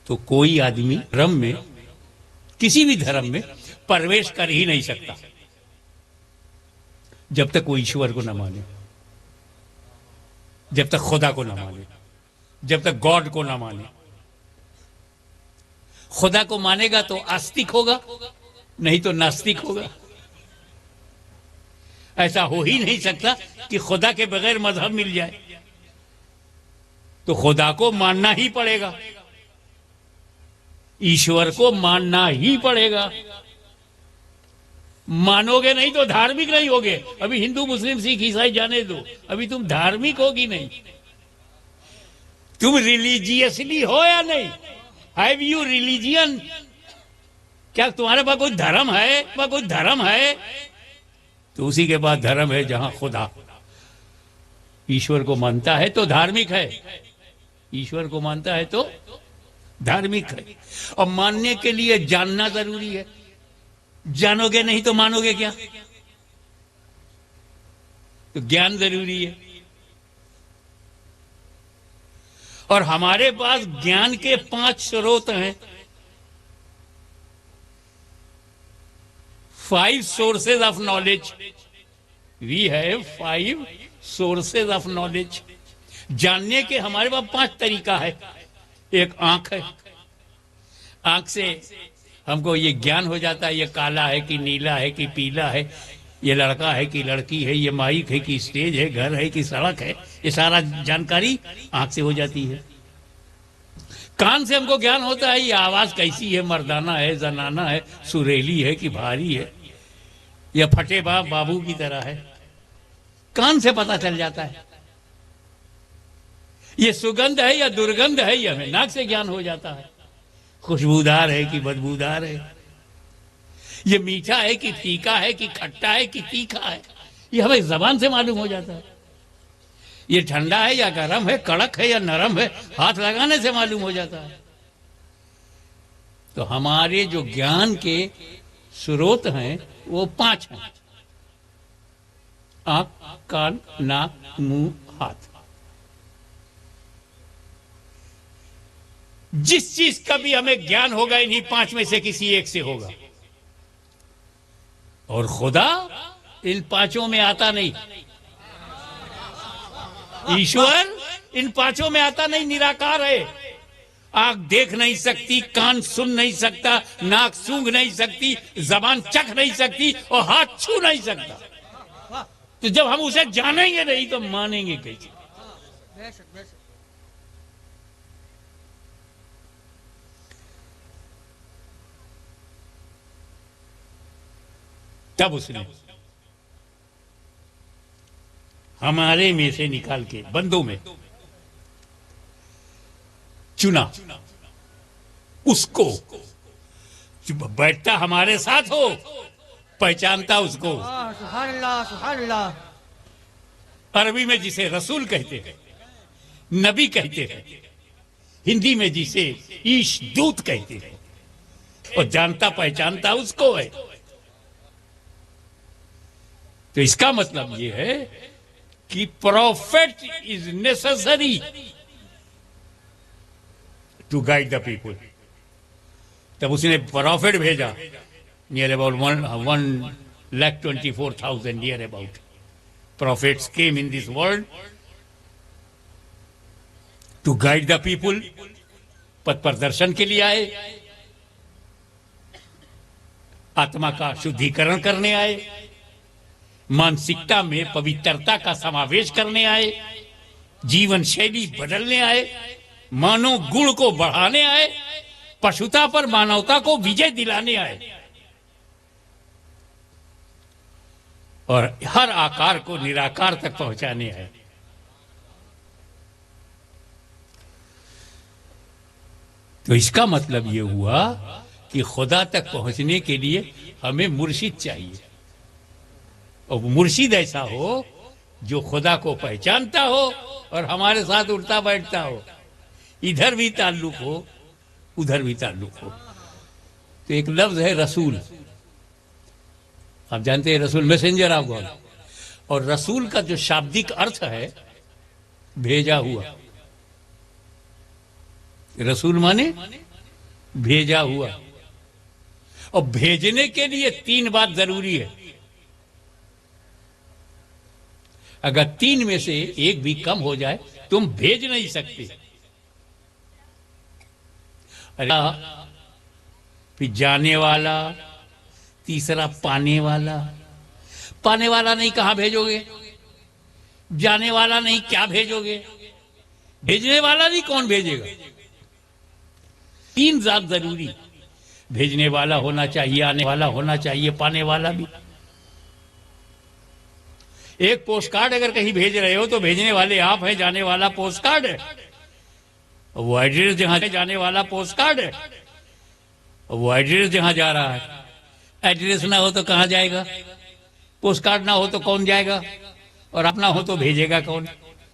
तो कोई आदमी धर्म में, किसी भी धर्म में प्रवेश कर ही नहीं सकता जब तक वो ईश्वर को न माने, जब तक खुदा को न माने, जब तक गॉड को न माने। खुदा को मानेगा तो आस्तिक होगा, नहीं तो नास्तिक होगा। ऐसा हो ही नहीं सकता कि खुदा के बगैर मजहब मिल जाए। तो खुदा को मानना ही पड़ेगा, ईश्वर को मानना ही पड़ेगा। मानोगे नहीं तो धार्मिक नहीं होगे। अभी हिंदू मुस्लिम सिख ईसाई जाने दो, अभी तुम धार्मिक होगी नहीं। तुम रिलीजियसली हो या नहीं? Have you religion? क्या तुम्हारे पास कोई धर्म है? कोई धर्म है तो उसी के बाद धर्म है जहां खुदा ईश्वर को मानता है तो धार्मिक है, ईश्वर को मानता है तो धार्मिक है। और मानने के लिए जानना जरूरी है। जानोगे नहीं तो मानोगे क्या? तो ज्ञान जरूरी है। और हमारे पास ज्ञान के 5 स्रोत हैं, 5 sources of knowledge. We have 5 sources of knowledge. जानने के हमारे पास 5 तरीका है। एक आंख है, आंख से हमको ये ज्ञान हो जाता है, ये काला है कि नीला है कि पीला है, ये लड़का है कि लड़की है, ये माइक है कि स्टेज है, घर है कि सड़क है, ये सारा जानकारी आंख से हो जाती है। कान से हमको ज्ञान होता है ये आवाज कैसी है, मर्दाना है, जनाना है, सुरीली है कि भारी है, या फटे बाबू की तरह है। कान से पता चल जाता है। ये सुगंध है या दुर्गंध है, ये हमें नाक से ज्ञान हो जाता है। खुशबूदार है कि बदबूदार है, ये मीठा है कि फीका है कि खट्टा है कि तीखा है, ये हमें जबान से मालूम हो जाता है। ये ठंडा है या गर्म है, कड़क है या नरम है, हाथ लगाने से मालूम हो जाता है। तो हमारे जो ज्ञान के स्रोत हैं वो 5 हैं, आंख, कान, नाक, मुंह, हाथ। जिस चीज का भी हमें ज्ञान होगा इन्हीं 5 में से किसी एक से होगा। और खुदा इन 5 में आता नहीं, ईश्वर इन 5 में आता नहीं, निराकार है। आंख देख नहीं सकती, कान सुन नहीं सकता, नाक सूंघ नहीं सकती, जबान चख नहीं सकती और हाथ छू नहीं सकता। तो जब हम उसे जानेंगे नहीं तो मानेंगे कैसे? तब उसने हमारे में से निकाल के बंदों में चुना उसको, जो बैठता हमारे साथ हो, पहचानता उसको। सुभान अल्लाह, सुभान अल्लाह। अरबी में जिसे रसूल कहते हैं, नबी कहते हैं, हिंदी में जिसे ईश दूत कहते हैं, और जानता पहचानता उसको है। तो इसका मतलब यह है कि prophet is necessary to guide the people. तब उसने प्रॉफिट भेजा, near about 1,24,000 near about prophets came in this world to guide the people. पथ प्रदर्शन के लिए आए, आत्मा का शुद्धिकरण करने आए, मानसिकता में पवित्रता का समावेश करने आए, जीवन शैली बदलने आए, मानव गुण को बढ़ाने आए, पशुता पर मानवता को विजय दिलाने आए, और हर आकार को निराकार तक पहुंचाने आए। तो इसका मतलब यह हुआ कि खुदा तक पहुंचने के लिए हमें मुर्शिद चाहिए, और मुर्शिद ऐसा हो जो खुदा को पहचानता हो और हमारे साथ उठता बैठता हो, इधर भी ताल्लुक हो उधर भी ताल्लुक हो। तो एक लफ्ज है रसूल, आप जानते हैं रसूल मैसेंजर ऑफ गॉड, और रसूल का जो शाब्दिक अर्थ है भेजा हुआ। रसूल माने भेजा हुआ। और भेजने के लिए 3 बात जरूरी है। अगर 3 में से एक भी कम हो जाए तुम भेज नहीं सकते। अरे फिर जाने वाला, तीसरा पाने वाला। पाने वाला नहीं कहां भेजोगे, जाने वाला नहीं क्या भेजोगे, भेजने वाला नहीं कौन भेजेगा। 3 जात जरूरी, भेजने वाला होना चाहिए, आने वाला होना चाहिए, पाने वाला भी। एक पोस्ट कार्ड अगर कहीं भेज रहे हो तो भेजने वाले आप हैं, जाने वाला पोस्ट कार्ड है। वो एड्रेस जहां जाने वाला पोस्ट कार्ड है, वो एड्रेस जहां जा रहा है। एड्रेस ना हो तो कहां जाएगा, पोस्ट कार्ड ना हो तो कौन जाएगा, और अपना हो तो भेजेगा कौन।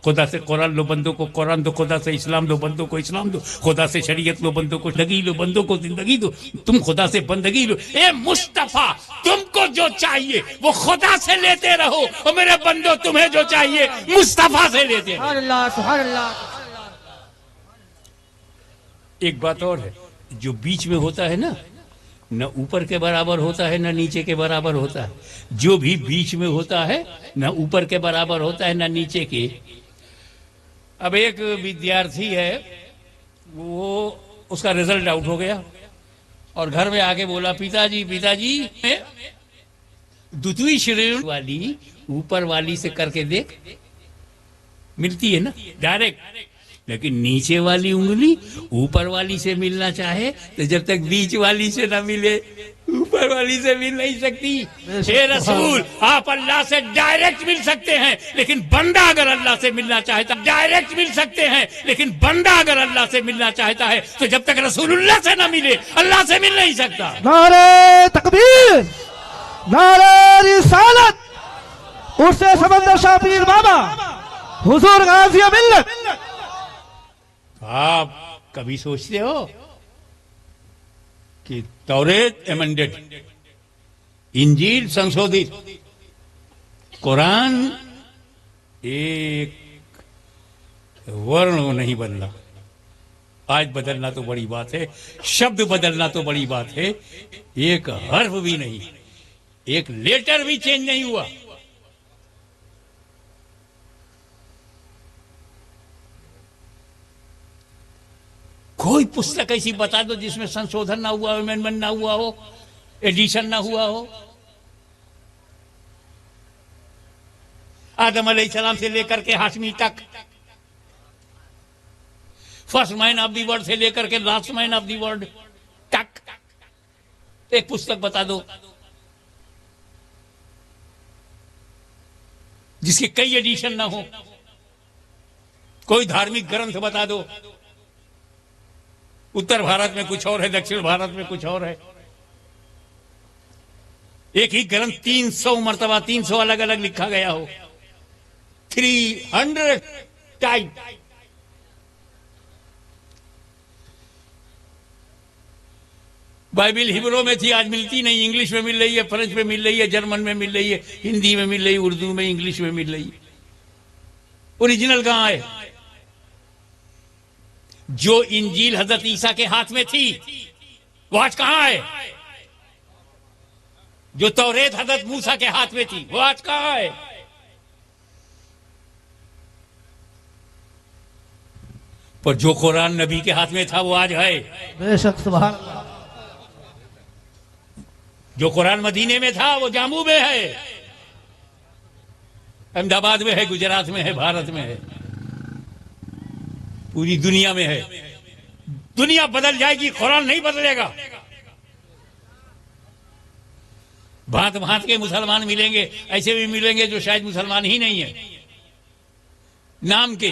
खुदा से कुरान लो बंदों को कुरान दो, खुदा से इस्लाम लो बंदों को इस्लाम दो, खुदा से शरीयत लो बंदों को जिंदगी लो, बंदों को जिंदगी दो, तुम खुदा से बंदगी लो। ए मुस्तफा, तुमको जो चाहिए वो खुदा से लेते रहो, और मेरे बंदो तुम्हें जो चाहिए मुस्तफा से लेते रहो। सुभान अल्लाह, सुभान अल्लाह। एक बात और है, जो बीच में होता है ना, न ऊपर के बराबर होता है न नीचे के बराबर होता है। जो भी बीच में होता है न ऊपर के बराबर होता है न नीचे के। अब एक विद्यार्थी है, वो उसका रिजल्ट आउट हो गया और घर में आके बोला, पिताजी पिताजी द्वितीय श्रेणी वाली ऊपर वाली से करके देख, मिलती है ना डायरेक्ट, लेकिन नीचे वाली उंगली ऊपर वाली से मिलना चाहे तो जब तक बीच वाली से ना मिले ऊपर वाली से मिल नहीं सकती। हे रसूल, आप अल्लाह से डायरेक्ट मिल सकते हैं, लेकिन बंदा अगर अल्लाह से मिलना चाहता है डायरेक्ट मिल सकते हैं, लेकिन बंदा अगर अल्लाह से मिलना चाहता है तो जब तक रसूलुल्लाह से ना मिले अल्लाह से मिल नहीं सकता। नारे तकबीर, नारे रिसालत, उससे समंदर शाह पीर बाबा हुजूर गाज़ी मिल्लत। आप कभी सोचते हो कि तौरेत एमेंडेड, इंजील संशोधित, कुरान एक वर्ण नहीं बदला। आज बदलना तो बड़ी बात है, शब्द बदलना तो बड़ी बात है, एक हर्फ भी नहीं, एक लेटर भी चेंज नहीं हुआ। कोई पुस्तक ऐसी बता दो जिसमें संशोधन ना हुआ हो, अमेंडमेंट ना हुआ हो, एडिशन ना हुआ हो। आदम अलैहिस्सलाम से लेकर के हाशमी तक, first man of the world से लेकर के last man of the world तक एक पुस्तक बता दो जिसके कई एडिशन ना हो। कोई धार्मिक ग्रंथ बता दो, उत्तर भारत में कुछ और है, दक्षिण भारत में कुछ और है। एक ही ग्रंथ 300 मर्तबा 300 अलग अलग लिखा गया हो, 300 टाइप। बाइबिल हिब्रू में थी, आज मिलती नहीं, इंग्लिश में मिल रही है, फ्रेंच में मिल रही है, जर्मन में मिल रही है, हिंदी में मिल रही है, उर्दू में, इंग्लिश में मिल रही है। ओरिजिनल कहां है? जो इंजील हजरत ईसा के हाथ में थी वो आज कहां है? जो तौरेत हजरत मूसा के हाथ में थी वो आज कहां है? पर जो कुरान नबी के हाथ में था वो आज है। बेशक, सुभान अल्लाह। जो कुरान मदीने में था वो जामू में है, अहमदाबाद में है, गुजरात में है, भारत में है, पूरी दुनिया में है। दुनिया बदल जाएगी, कुरान नहीं बदलेगा। भांत भांत के मुसलमान मिलेंगे, ऐसे भी मिलेंगे जो शायद मुसलमान ही नहीं है नाम के,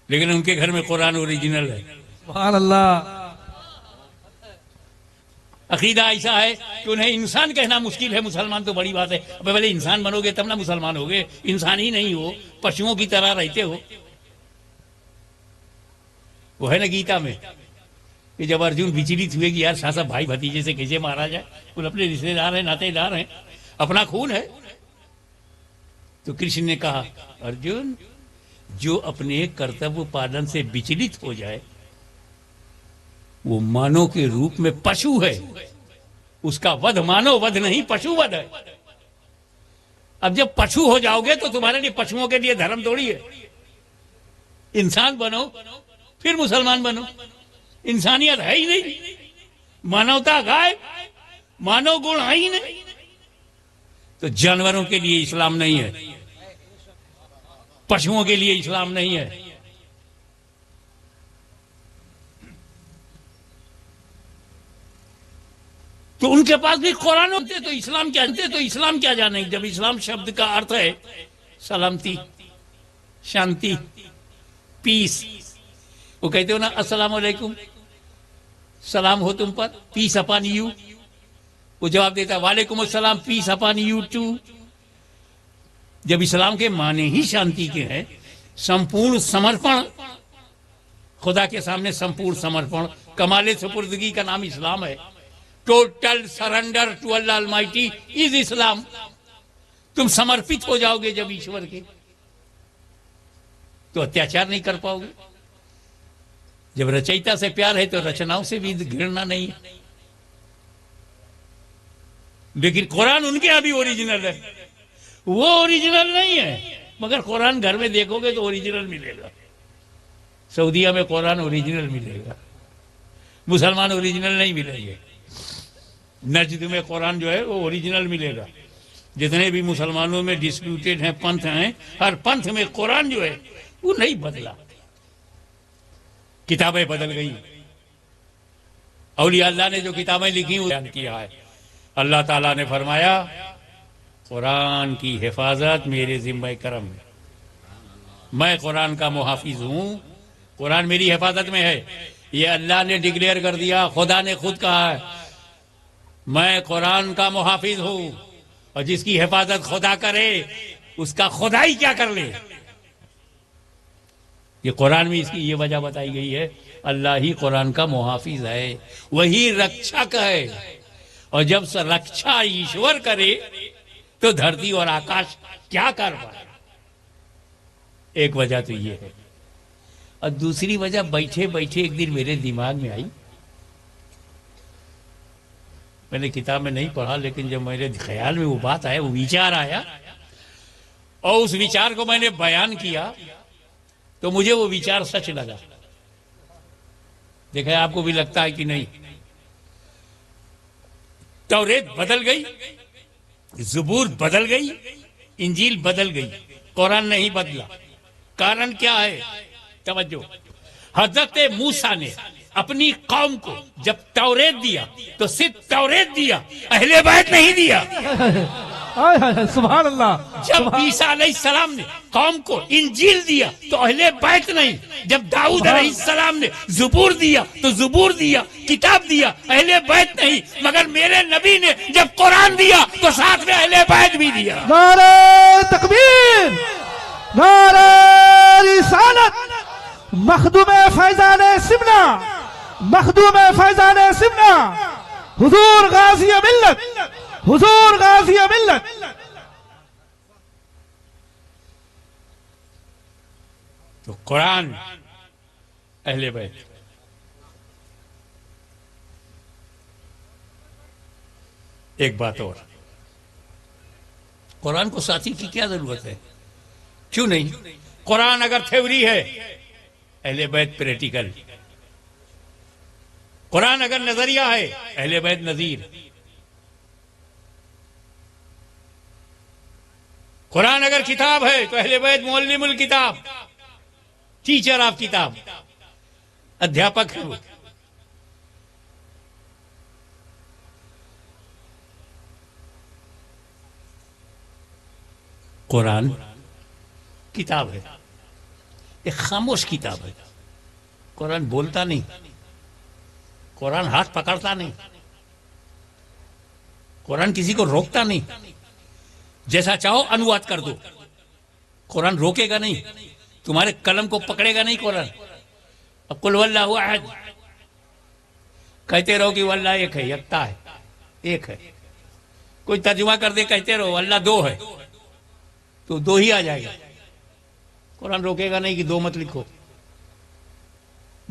लेकिन उनके घर में कुरान ओरिजिनल है। सुभान अल्लाह। अकीदा ऐसा है कि उन्हें इंसान कहना मुश्किल है, मुसलमान तो बड़ी बात है। अब पहले इंसान बनोगे तब ना मुसलमान होगे, इंसान ही नहीं हो, पशुओं की तरह रहते हो। वो है ना गीता में कि जब अर्जुन विचलित हुए कि यार साहब भाई भतीजे से कैसे मारा जाए, वो अपने रिश्तेदार हैं, नातेदार हैं, अपना खून है, तो कृष्ण ने कहा अर्जुन जो अपने कर्तव्य पालन से विचलित हो जाए वो मानव के रूप में पशु है, उसका वध मानव वध नहीं पशु वध है। अब जब पशु हो जाओगे तो तुम्हारे लिए पशुओं के लिए धर्म थोड़ी है। इंसान बनो फिर मुसलमान बनो, इंसानियत है ही नहीं, मानवता गायब, मानव गुण है ही नहीं। तो जानवरों के लिए इस्लाम नहीं है, पशुओं के लिए इस्लाम नहीं है। तो उनके पास भी कुरान होते तो इस्लाम क्या जानते, तो इस्लाम क्या जानेंगे जब इस्लाम शब्द का अर्थ है सलामती, शांति, पीस। वो कहते हो ना अस्सलाम वालेकुम, सलाम हो तुम पर, पीस अपॉन यू। वो जवाब देता वालेकुम अस्सलाम, पीस अपॉन यू टू। जब इस्लाम के माने ही शांति के हैं, संपूर्ण समर्पण, खुदा के सामने संपूर्ण समर्पण, कमाले सुपुर्दगी का नाम इस्लाम है। Total surrender to Allah almighty is Islam. तुम समर्पित हो जाओगे जब ईश्वर के, तो अत्याचार नहीं कर पाओगे। जब रचयिता से प्यार है तो रचनाओं से भी घृणा नहीं है। लेकिन कुरान उनके यहाँ भी ओरिजिनल है, वो ओरिजिनल नहीं है। मगर कुरान घर में देखोगे तो ओरिजिनल मिलेगा। सऊदीया में कुरान ओरिजिनल मिलेगा, मुसलमान ओरिजिनल नहीं मिलेंगे। नजद में कुरान जो है वो ओरिजिनल मिलेगा। जितने भी मुसलमानों में डिस्प्यूटेड हैं पंथ हैं, हर पंथ में कुरान जो है वो नहीं बदला। किताबें बदल गई, औलिया अल्लाह ने जो किताबें लिखी वो बयान किया है। अल्लाह ताला ने फरमाया कुरान की हिफाजत मेरे जिम्मे करम है, मैं कुरान का मुहाफिज हूं, कुरान मेरी हिफाजत में है। ये अल्लाह ने डिक्लेयर कर दिया, खुदा ने खुद कहा है मैं कुरान का मुहाफिज हूं, और जिसकी हिफाजत खुदा करे उसका खुदा ही क्या कर ले। ये कुरान में इसकी ये वजह बताई गई है, अल्लाह ही कुरान का मुहाफिज है, वही रक्षक है। और जब से रक्षा ईश्वर करे तो धरती और आकाश क्या कर पाए। एक वजह तो ये है। और दूसरी वजह बैठे बैठे एक दिन मेरे दिमाग में आई, मैंने किताब में नहीं पढ़ा, लेकिन जब मेरे ख्याल में वो बात आया, वो विचार आया, और उस विचार को मैंने बयान किया तो मुझे वो विचार सच लगा। देखा आपको भी लगता है कि नहीं। तौरेत बदल गई, ज़बूर बदल गई, इंजील बदल गई, कुरान नहीं बदला। कारण क्या है? तवज्जो। हजरत मूसा ने अपनी कौम को जब तौरेत दिया तो सिर्फ तौरेत दिया, अहले बैत नहीं दिया। सुभान अल्लाह। जब ईसा अलैहिस्सलाम ने कौम को इंजील दिया तो अहले बैत नहीं। जब दाऊद अलैहिस्सलाम ने ज़बूर दिया तो ज़बूर दिया, किताब दिया, अहले बैत नहीं। मगर मेरे नबी ने जब कुरान दिया तो साथ में अहले बैत भी दिया। नारे तकबीर, नारे रिसालत, मखदूम फैजान सिमना, मखदूम फैजान सिमना, हुजूर गाजी मिल्लत, हुजूर गाजी मिल्लत। तो कुरान अहले बैत। एक बात और, कुरान को साथी की क्या जरूरत है? क्यों नहीं? कुरान अगर थ्योरी है, अहले बैत प्रैक्टिकल। कुरान अगर नजरिया है, अहले बैत नजीर। कुरान अगर किताब है तो अहले बैत मुअल्लिमुल किताब, टीचर ऑफ किताब, अध्यापक है वो। कुरान किताब है, एक खामोश किताब है। कुरान बोलता नहीं, कुरान हाथ पकड़ता नहीं, कुरान किसी को रोकता नहीं। जैसा चाहो अनुवाद कर दो, कुरान रोकेगा नहीं, तुम्हारे कलम को पकड़ेगा नहीं कुरान। अब कुल वल्लाहु अहद कहते रहो कि वल्लाह एक है, यक्ता है, एक है। कोई तर्जुमा कर दे, कहते रहो अल्लाह दो है, तो दो ही आ जाएगा। कुरान रोकेगा नहीं कि दो मत लिखो,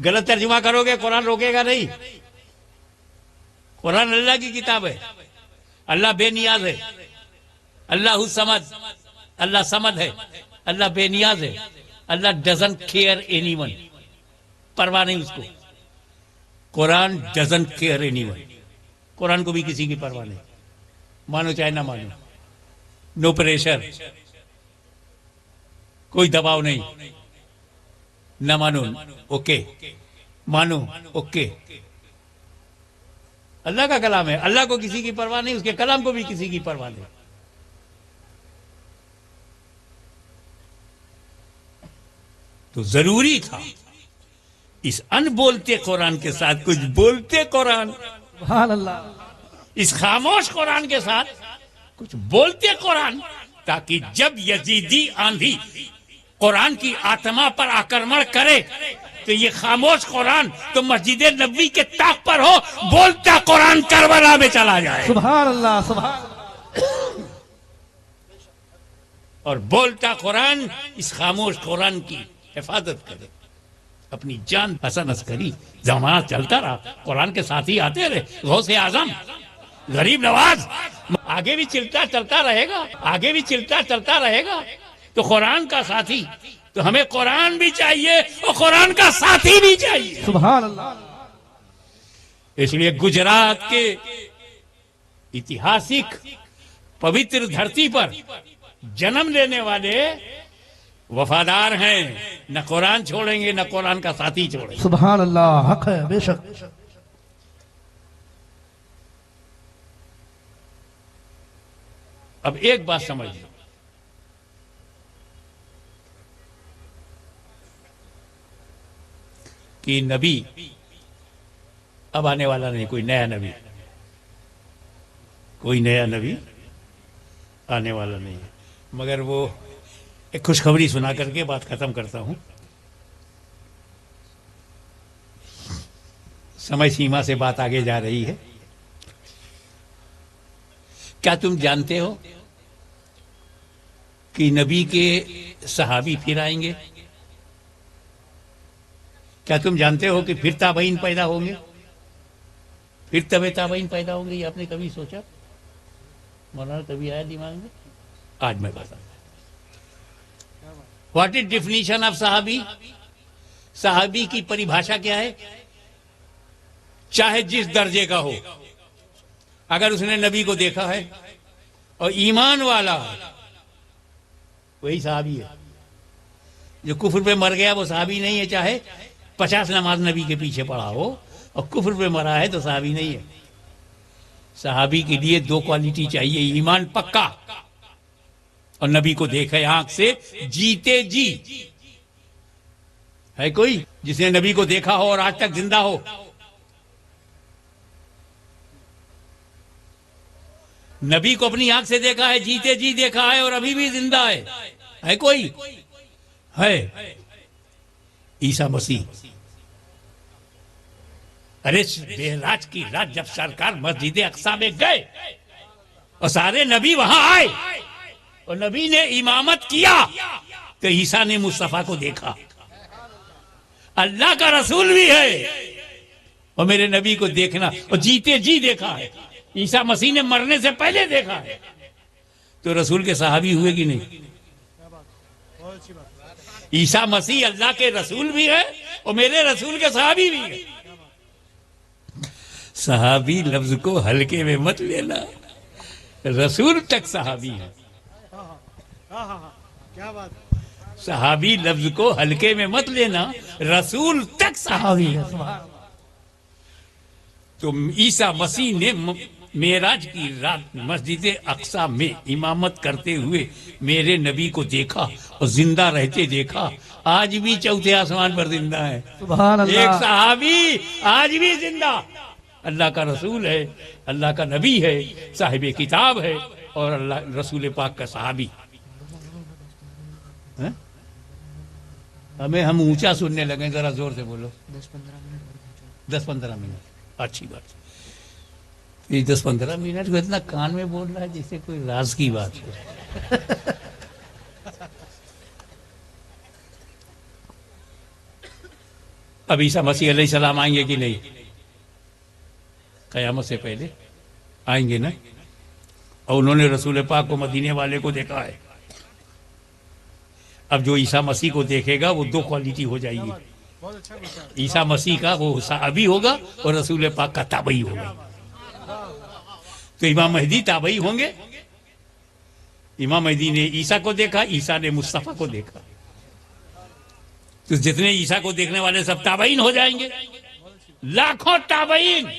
गलत तर्जुमा करोगे कुरान रोकेगा नहीं। कुरान अल्लाह की किताब है। अल्लाह बेनियाज है। अल्लाह समद, अल्लाह समद है। अल्लाह बेनियाज है। अल्लाह डजंट केयर एनीवन, परवाह नहीं उसको। Quran doesn't care anyone, Quran को भी किसी की परवाह नहीं, मानो चाहे ना मानो। नो प्रेशर, कोई दबाव नहीं। ना मानो ओके, मानो ओके। अल्लाह का कलाम है, अल्लाह को किसी की परवाह नहीं, उसके कलाम को भी किसी की परवाह नहीं। तो जरूरी था इस अनबोलते कुरान के साथ कुछ बोलते कुरान, सुभान अल्लाह। इस खामोश कुरान के साथ कुछ बोलते कुरान, ताकि जब यजीदी आंधी कुरान की आत्मा पर आक्रमण करे तो ये खामोश कुरान तो मस्जिद नबवी के ताक पर हो, बोलता कुरान करबला में चला जाए। सुभान अल्लाह, सुभान। और बोलता कुरान इस खामोश कुरान की हिफाजत करे। अपनी जान हसन अस्करी जमाना चलता रहा, कुरान के साथ ही आते रहे। गौसे आजम, गरीब नवाज, आगे भी चलता रहेगा, आगे भी चलता रहेगा। तो कुरान का साथी, तो हमें कुरान भी चाहिए और कुरान का साथी भी चाहिए। सुभान अल्लाह। इसलिए गुजरात के ऐतिहासिक पवित्र धरती पर जन्म लेने वाले वफादार हैं, न कुरान छोड़ेंगे न कुरान का साथी छोड़ेंगे। सुभान अल्लाह, हक है बेशक। अब एक बात समझिए, कि नबी अब आने वाला नहीं, कोई नया नबी, कोई नया नबी आने वाला नहीं है। मगर वो एक खुशखबरी सुना करके बात खत्म करता हूं। समय सीमा से बात आगे जा रही है। क्या तुम जानते हो कि नबी के सहाबी फिर आएंगे? क्या तुम जानते हो कि फिर ताबईन पैदा होंगे, फिर तबे ताबईन पैदा होंगे? ये आपने कभी सोचा? मौलाना कभी आया दिमाग में? आज मैं बताता हूं। व्हाट इज डिफिनीशन ऑफ सहाबी? सहाबी की परिभाषा क्या है? चाहे जिस दर्जे का हो, अगर उसने नबी को देखा है और ईमान वाला है, वही सहाबी है। जो कुफ्र पे मर गया वो सहाबी नहीं है, चाहे 50 नमाज नबी के पीछे पढ़ा हो और कुफ्र पे मरा है तो सहाबी नहीं है। सहाबी के लिए 2 क्वालिटी चाहिए, ईमान पक्का और नबी को देखे आंख से जीते जी। है कोई जिसने नबी को देखा हो और आज तक जिंदा हो? नबी को अपनी आंख से देखा है, जीते जी देखा है और अभी भी जिंदा है कोई? है ईसा मसीह। अरे बेहराज की रात जब सरकार मस्जिद अक्सा में गए और सारे नबी वहां आए और नबी ने इमामत किया तो ईसा ने मुस्तफा को देखा। अल्लाह का रसूल भी है और मेरे नबी को देखना और जीते जी देखा है। ईसा मसीह ने मरने से पहले देखा है, तो रसूल के सहाबी हुए कि नहीं? ईसा मसीह अल्लाह के रसूल भी है और मेरे रसूल के सहाबी भी है। सहाबी लफ्ज को हल्के में मत लेना, रसूल तक सहाबी है। क्या बात। सहाबी लफ्ज को हल्के में मत लेना, रसूल तक सहाबी है। तो ईसा मसीह ने मेराज की रात मस्जिद अक्सा में इमामत करते हुए मेरे नबी को देखा और जिंदा रहते देखा। आज भी चौथे आसमान पर जिंदा है। सुभान अल्लाह। एक सहाबी आज भी जिंदा, अल्लाह का रसूल है, अल्लाह का नबी है, साहिब किताब है और अल्लाह रसूल पाक का सहाबी। हमें हम ऊंचा सुनने लगे, जरा जोर से बोलो। 10-15 मिनट अच्छी बात। ये 10-15 मिनट को इतना कान में बोल रहा है जैसे कोई राज की बात हो। अब ईसा मसीह अलैहिस्सलाम आएंगे कि नहीं? कयामत से पहले आएंगे ना। और उन्होंने रसूल पाक को, मदीने वाले को देखा है। अब जो ईसा मसीह को देखेगा वो दो क्वालिटी हो जाएगी। ईसा मसीह का वो साहबी होगा और रसूल पाक का ताबई होगा। तो इमाम महदी ताबई होंगे। इमाम महदी ने ईसा को देखा, ईसा ने मुस्तफा को देखा। तो जितने ईसा को देखने वाले सब ताबईन हो जाएंगे, लाखों ताबईन।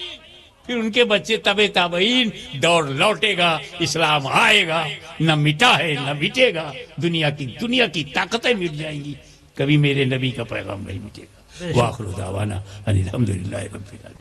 फिर उनके बच्चे तबे ताबईन। दौर लौटेगा, इस्लाम आएगा, न मिटा है न मिटेगा। दुनिया की ताकतें मिट जाएंगी, कभी मेरे नबी का पैगाम नहीं मिटेगा। वाखिर दावाना अनिल हम्दुलिल्लाहि रब्बिल आलमीन।